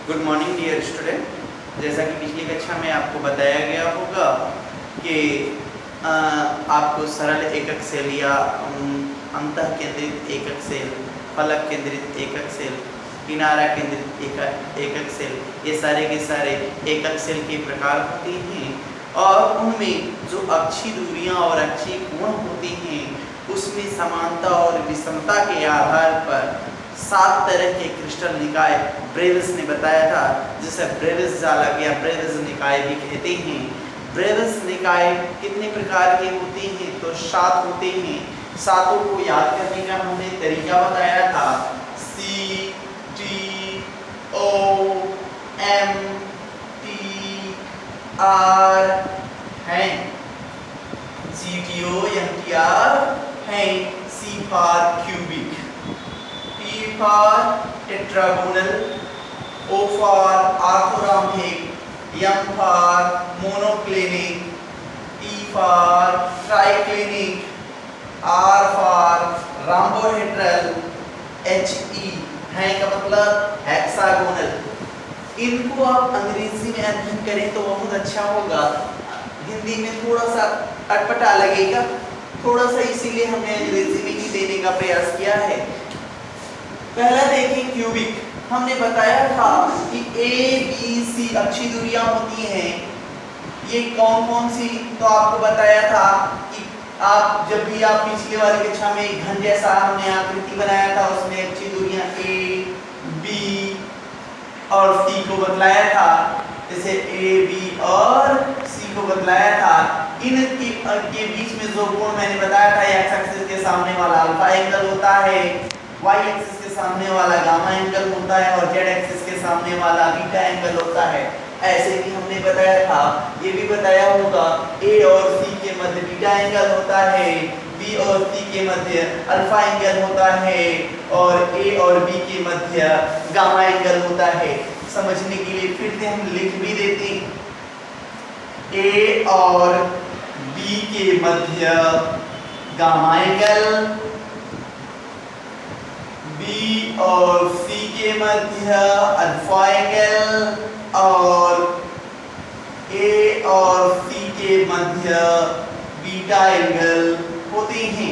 Good morning dear student. जैसा कि पिछली कक्षा में आपको बताया गया होगा कि आपको सरल एकक सेल या अंतः केंद्रित एकक सेल, फलक केंद्रित एकक सेल, किनारा केंद्रित एकक सेल, ये सारे के सारे एकक सेल के प्रकार होते हैं और उनमें जो अक्षीय दूरियां और अक्षीय कोण होते हैं उसमें समानता और विषमता के आधार पर 7 तरह के क्रिस्टल निकाय ब्रेविस ने बताया था, जिसे ब्रेविस जालक या ब्रेविस निकाय भी कहते हैं। ब्रेविस निकाय कितने प्रकार के होते हैं? तो 7 होते हैं। सातों को याद करने का हमने तरीका बताया था। C T O M T R है, C T O M T R है, C for cubic, T for tetragonal, O for orthorhombic, M for monoclinic, T for triclinic, R for rhombohedral, HE है का मतलब hexagonal. इनको आप अंग्रेजी में अध्ययन करें तो बहुत अच्छा होगा, हिंदी में थोड़ा सा अटपटा लगेगा, थोड़ा सा इसीलिए हमने अंग्रेजी में ही देने का प्रयास किया है। पहला देखें क्यूबिक। हमने बताया था कि ए बी सी अक्षीय दूरियां होती हैं। ये कौन कौन सी? तो आपको बताया था कि आप जब भी आप पिछले वाली कक्षा में घन जैसा हमने आकृति बनाया था उसमें अक्षीय दूरियां ए बी और सी को बतलाया था, जैसे ए बी और सी को बतलाया था। इनके के बीच में जो कोण मैंने बताया था, एक्स एक्सिस के सामने वाला अल्फा एंगल होता है, वाई एक्सिस के सामने वाला गामा एंगल होता है और जेड एक्सिस के सामने वाला बीटा एंगल होता है। ऐसे ही हमने बताया था, ये भी बताया होगा, ए और सी के मध्य बीटा एंगल होता है, बी और सी के मध्य अल्फा एंगल होता है और ए और बी के मध्य गामा एंगल होता है। समझने के लिए फिर से हम लिख भी देते हैं, ए और बी के मध्य गामा एंगल, बी और सी के मध्य अल्फा एंगल और ए और सी के मध्य बीटा एंगल होते हैं।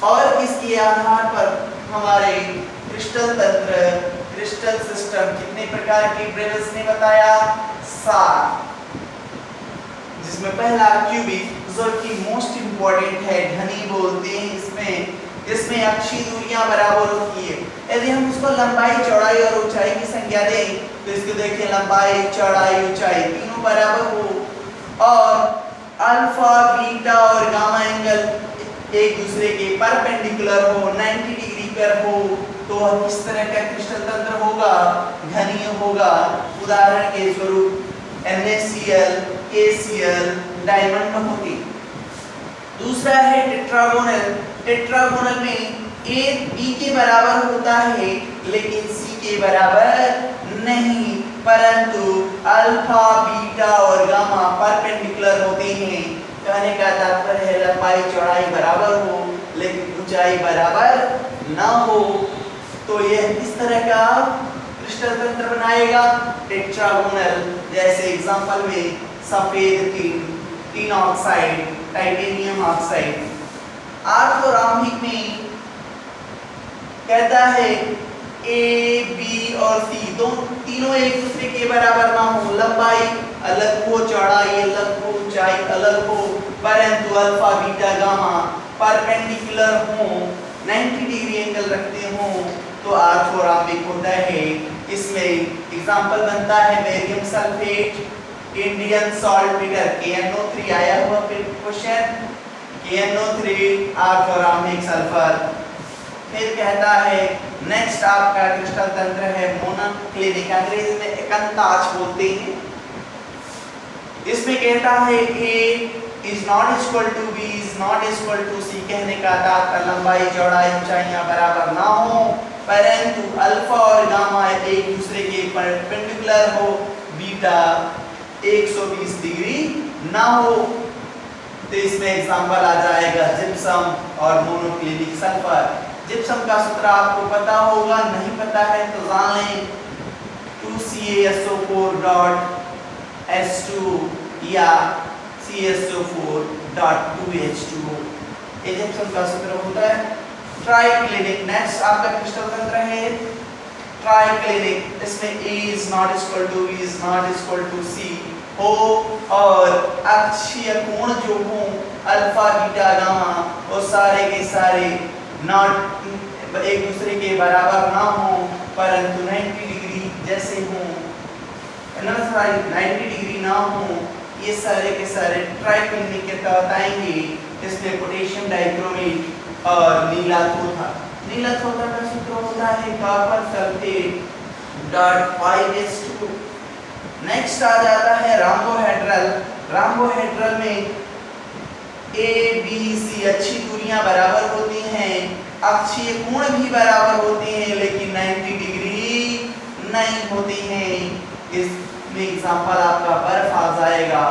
और इसके आधार पर हमारे क्रिस्टल तंत्र, क्रिस्टल सिस्टम कितने प्रकार के ब्रेविस ने बताया? 7, जिसमें पहला क्यूबिक जो कि मोस्ट इंपॉर्टेंट है, घनी बोलते हैं। इसमें अक्षीय दूरियां बराबर होती है। यदि हम उसको लंबाई, चौड़ाई और ऊंचाई की संज्ञा दें तो इसको देखिए, लंबाई, चौड़ाई, ऊंचाई तीनों बराबर हो और अल्फा, बीटा और गामा एंगल एक दूसरे के परपेंडिकुलर हो, 90 डिग्री पर हो, तो किस तरह का क्रिस्टल तंत्र होगा? घनीय होगा। उदाहरण के स्वरूप NaCl, KCl डायमंड होती। दूसरा है टेट्रागोनल। टेट्रागोनल में ए बी के बराबर होता है लेकिन सी के बराबर नहीं, परंतु अल्फा, बीटा और गामा परपेंडिकुलर होते हैं। कहने का तात्पर्य है लंबाई चौड़ाई बराबर हो लेकिन ऊंचाई बराबर ना हो। तो यह इस तरह का क्रिस्टल तंत्र बनाएगा टेट्रागोनल। जैसे एग्जांपल में सफेद टीन ऑक्साइड, टाइटेनियम ऑक्साइड। ऑर्थोरॉम्बिक में कहता है ए बी और सी तीनों एक दूसरे के बराबर ना हो, लंबाई अलग हो, चौड़ाई अलग हो, ऊंचाई अलग हो, परंतु अल्फा, बीटा, गामा परपेंडिकुलर हो, 90 डिग्री एंगल रखते हो, तो ऑर्थोरॉम्बिक होता है। इसमें एग्जांपल बनता है barium sulphate, Indian salt bitter, KNO3 आया हुआ क्वेश्चन, KNO3 ऑर्थोरॉम्बिक सल्फर। फिर कहता है नेक्स्ट आपका क्रिस्टल तंत्र है मोनोक्लिनिक, अंग्रेजी में एकांताज बोलते हैं। इसमें कहता है A is not equal to B is not equal to C, कहने का तात्पर्य लंबाई, चौड़ाई, ऊंचाइयां बराबर ना हो, परंतु अल्फा और गामा एक दूसरे के परपेंडिकुलर हो, बीटा 120 डिग्री ना हो। तो इसमें एग्जांपल आ जाएगा जिप्सम और मोनोक्लिनिक सल्फर। जिप्सम का सूत्र आपको पता होगा, नहीं पता है तो जान लें, 2 2CaSO4 डॉट H2 या CaSO4 डॉट 2H2O। एजेप्सन का सूत्र होता है ट्राइक्लिनिक। नेक्स्ट आपका क्रिस्टल तंत्र है ट्राइक्लिनिक। इसमें A is not equal to B is not equal to C हो और अक्षीय कोण जो हो अल्फा बीटा गामा वो सारे के सारे नॉट एक दूसरे के बराबर ना हो परंतु 90 डिग्री जैसे हो 90 डिग्री ना हो, ये सारे के सारे ट्राइक्लिनिक के तहत आएंगे। इसमें पोटेशियम डाइक्रोमेट और नीला थोथा। नीला थोथा का सूत्र होता है copper sulphate dot 5s2। Next आ जाता है राम्बोहेड्रल। राम्बोहेड्रल में A, B, C अच्छी दूरियां बराबर होती हैं, अक्षीय कोण भी बराबर होते हैं लेकिन 90 डिग्री नहीं होती हैं। इसमें एग्जांपल आपका बर्फ आ जाएगा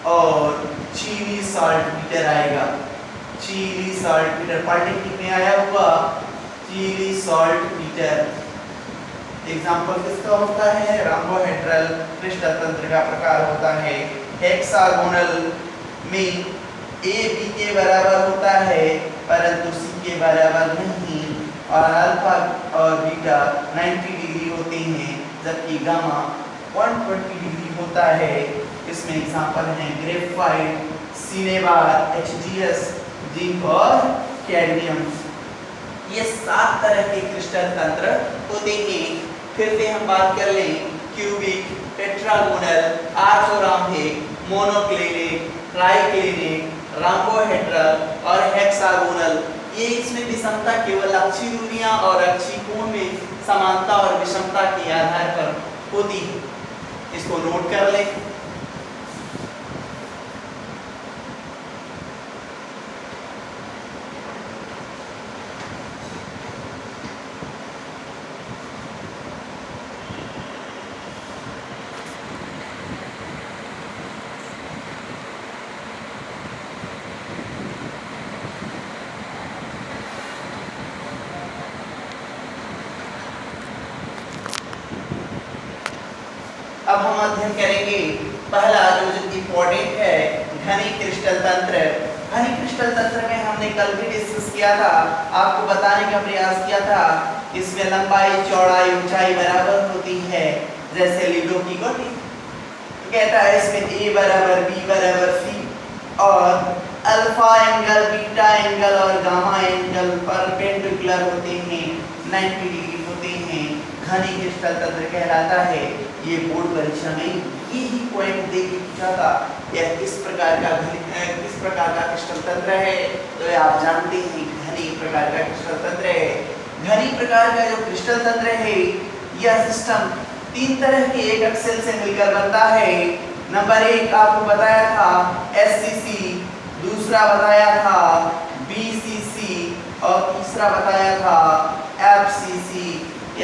और चीनी सॉल्ट मीटर आएगा। चीनी सॉल्ट मीटर पॉलिटेक्निक में आया हुआ चीनी सॉल्ट मीटर। एग्जांपल किसका होता है राम्बोहेड्रल क्रिस्टल तंत्र का प्रकार होता है हेक्सागोनल में A B के बराबर होता है परंतु C के बराबर नहीं और अल्फा और बीटा 90 डिग्री होते हैं जबकि गामा 120 डिग्री होता है। इसमें एग्जांपल हैं ग्रेफाइट, सिनेबार, HGS, जिंक और कैडमियम। ये 7 तरह के क्रिस्टल तंत्र होते हैं। फिर से हम बात कर लें क्यूबिक, टेट्रागोनल, आर्थोराम्बिक, मोनोक्लिनिक, ट्राइक्लिनिक, राम्बोहेड्रल और हेक्सागोनल। ये इसमें विषमता केवल अक्षीय दूरियां और अक्षीय कोण में समानता और विषमता के आधार पर होती है। इसको नोट कर लें। अब हम अध्ययन करेंगे पहला जो इम्पोर्टेंट है घनी क्रिस्टल तंत्र। घनी क्रिस्टल तंत्र में हमने कल भी डिस्कस किया था, आपको बताने का प्रयास किया था। इसमें लंबाई चौड़ाई ऊंचाई बराबर होती है जैसे लीडो की गोटी। कहता है इसमें A बराबर B बराबर C और अल्फा एंगल, बीटा एंगल और गामा एंगल परपेंडिकुलर होते हैं, 90 डिग्री होते हैं। घनी क्रिस्टल तंत्र कहलाता है। ये बोर्ड परीक्षा में यही पॉइंट दे के पूछा था यह किस प्रकार का क्रिस्टल तंत्र है, तो आप जानते हैं घनी प्रकार का क्रिस्टल तंत्र है। घनी प्रकार का जो क्रिस्टल तंत्र है यह सिस्टम 3 तरह के एक एक्सेल से मिलकर बनता है। नंबर 1 आपको बताया था SCC, दूसरा बताया था BCC और तीसरा बताया था FCC।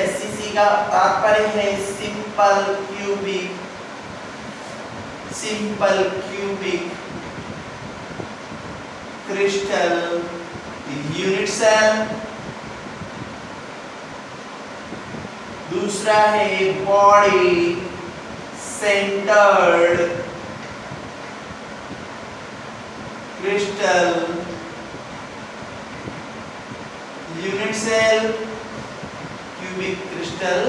SCC का तात्पर्य है simple cubic crystal unit cell. दूसरा है body centred crystal unit cell, cubic crystal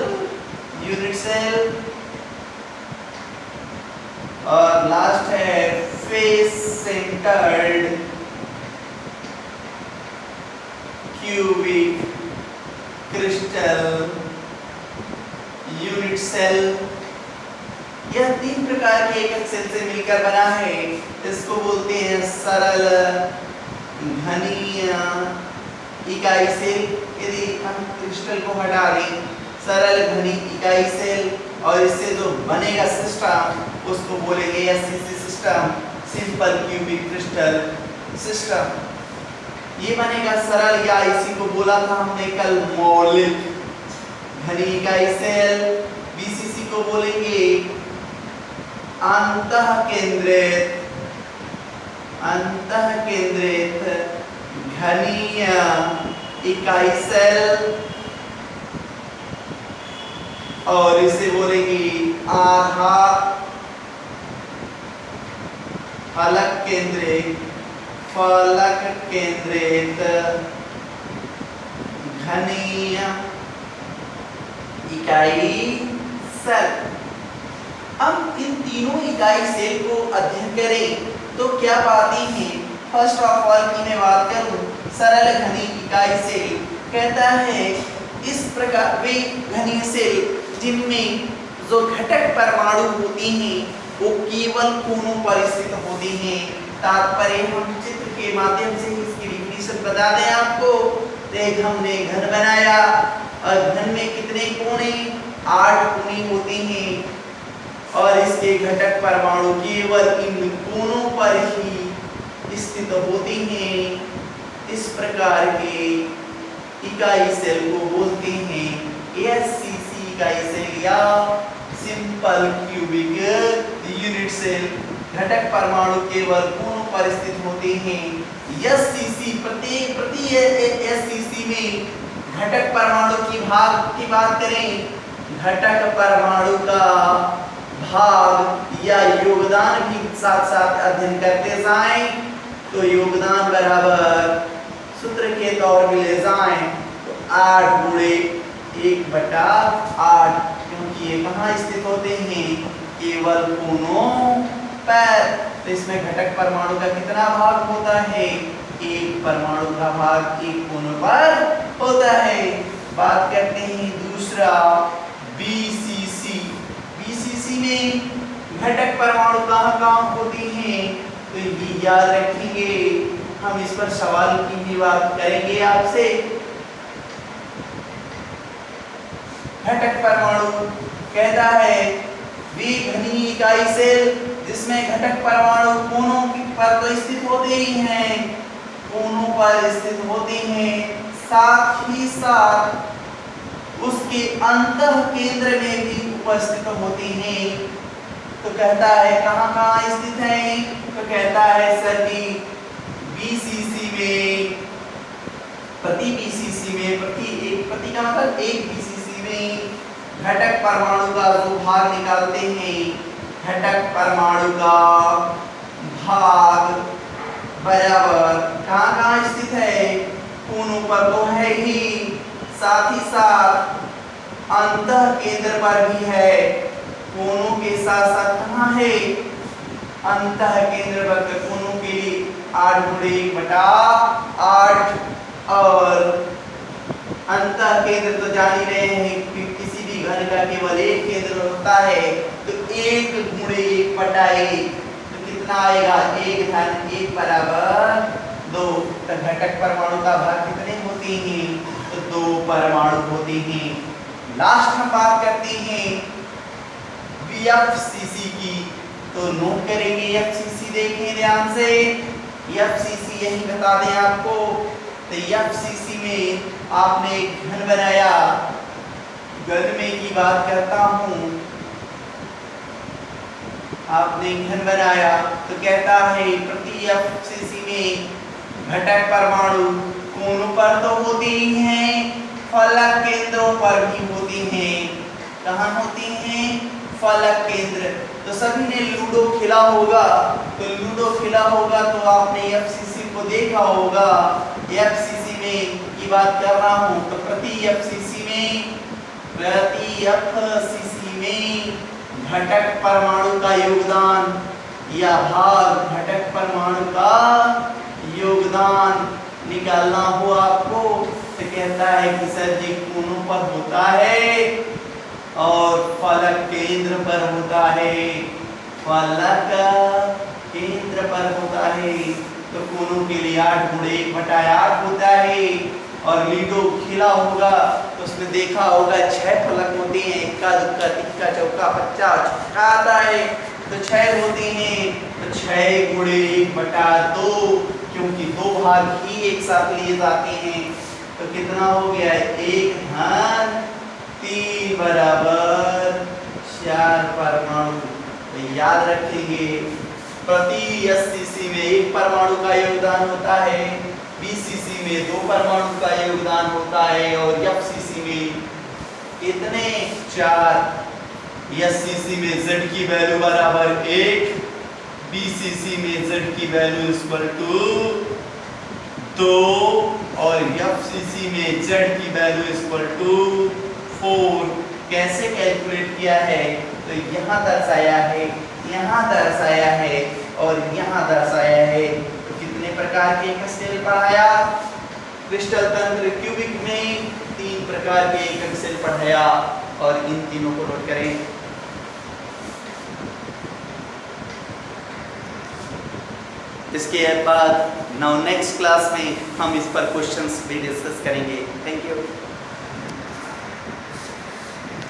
unit cell. और लास्ट है face centred cubic crystal unit cell. यह 3 प्रकार के एक सेल से मिलकर बना है। इसको बोलते हैं सरल घनी इकाई सेल। यदि हम क्रिस्टल को हटा दें सरल घनी इकाई सेल और इससे जो बनेगा सिस्टम उसको बोलेंगे SCC system, simple cubic crystal system. ये बनेगा सरल, या इसी को बोला था हमने कल मौलिक घनी इकाई सेल। BCC को बोलेंगे अंतःकेंद्रित घनी इकाई सेल। और इसे बोलेंगे आधा फलक केंद्रित घनीय इकाई सेल। अब इन तीनों इकाई सेल को अध्ययन करें तो क्या पाते हैं। फर्स्ट ऑफ ऑल की मैं बात करूं, सरल घनी इकाई सेल कहता है इस प्रकार वे घनीय सेल जिनमें जो घटक परमाणु होते हैं वो केवल कोनों पर स्थित होते हैं। तात्पर्य हम चित्र के माध्यम से इसकी डिफिनीशन बता दें आपको। एक हमने घन बनाया और घन में कितने कोने, 8 कोने होते हैं और इसके घटक परमाणु केवल इन कोनों पर ही स्थित होते हैं। इस प्रकार के इकाई सेल को बोलते हैं एससीसी इकाई सेल या सिंपल क्यूबिक यूनिट सेल। घटक परमाणु केवल कोनों पर स्थित होते हैं। एससीसी प्रति एससीसी में घटक परमाणु की बात करें, घटक परमाणु का भाग या योगदान भी साथ साथ अध्ययन करते जाएं तो योगदान बराबर सूत्र के तौर में ले जाएं तो 8 गुणे 1/8, क्योंकि ये कहाँ स्थित होते हैं, केवल कोनों पर। तो इसमें घटक परमाणु का कितना भाग होता है, एक परमाणु का भाग एक कोनों पर होता है। बात करते हैं दूसरा बीसीसी। बीसीसी में घटक परमाणु कहाँ होती हैं तो ये याद रखेंगे, हम इस पर सवाल की भी बात करेंगे आपसे। घटक परमाणु कहता है वे घनी इकाई सेल जिसमें घटक परमाणु कोनों पर तो स्थित होते ही हैं, कोनों पर स्थित होते हैं, साथ ही साथ उसके अंतः केंद्र में भी उपस्थित होते हैं। तो कहता है कहाँ कहाँ स्थित हैं, तो कहता है सभी बीसीसी में, प्रति बीसीसी में, प्रति का मतलब एक बीसीसी में घटक परमाणु का जो भाग निकालते हैं, घटक परमाणु का भाग बराबर कहाँ कहाँ स्थित है, कोनों पर तो है ही, साथ ही साथ अंतः केंद्र पर भी है। कोनों के साथ साथ कहाँ है, अंतः केंद्र पर। कोनों के लिए 8 गुणे 1/8 और अंतः केंद्र तो जान ही रहे हैं कि किसी भी घन का केवल एक केंद्र होता है, तो 1 गुणे 1/1 तो कितना आएगा, 1 धन 1 बराबर 2। तो घटक परमाणु का भाग कितने होते हैं, तो 2 परमाणु होते हैं। लास्ट हम बात करते हैं बीएफसीसी की, तो नोट करेंगे एफसीसी, देखें ध्यान से। एफसीसी यही बता दें आपको, तो एफसीसी में आपने एक घन बनाया, घन में की बात करता हूं, आपने घन बनाया तो कहता है प्रति एफसीसी में घटक परमाणु कोनों पर तो होते ही हैं, फलक केंद्रों पर भी होते हैं। कहाँ होते हैं, फलक केंद्र। तो सभी ने लूडो खेला होगा, तो लूडो खेला होगा तो आपने एफसीसी को देखा होगा। एफसीसी में की बात कर रहा हूं, तो प्रति एफसीसी में घटक परमाणु का योगदान या भाग, घटक परमाणु का योगदान निकालना हो आपको, तो कहता है कि सर जी कोनों पर होता है और फलक केंद्र पर होता है, फलक केंद्र पर होता है। तो कोनों के लिए 8 गुणे 1/8 होता है। और लूडो खेला होगा तो उसमें देखा होगा 6 फलक होते हैं, इक्का दुक्का तिक्का चौका 50 छक्का आता है, तो 6 होते हैं, तो 6 गुणे 1/2, क्योंकि 2 भाग ही एक साथ लिए जाते हैं। तो कितना हो गया, 1 धन 3 बराबर 4 परमाणु। तो याद रखेंगे प्रति एससीसी में 1 परमाणु का योगदान होता है, बीसीसी में 2 परमाणु का योगदान होता है और एफसीसी में कितने 4। एससीसी में z की वैल्यू बराबर 1, बीसीसी में z की वैल्यू इक्वल टू 2 और एफसीसी में z की वैल्यू इक्वल टू 4। कैसे कैलकुलेट किया है? तो यहाँ दर्शाया है, यहाँ दर्शाया है और यहाँ दर्शाया है। तो कितने प्रकार के एकक सेल पढ़ाया? क्रिस्टल तंत्र क्यूबिक में 3 प्रकार के एकक सेल पढ़ाया और इन तीनों को नोट करें। इसके बाद नाउ नेक्स्ट क्लास में हम इस पर क्वेश्चंस भी डिस्कस करेंगे। Thank you.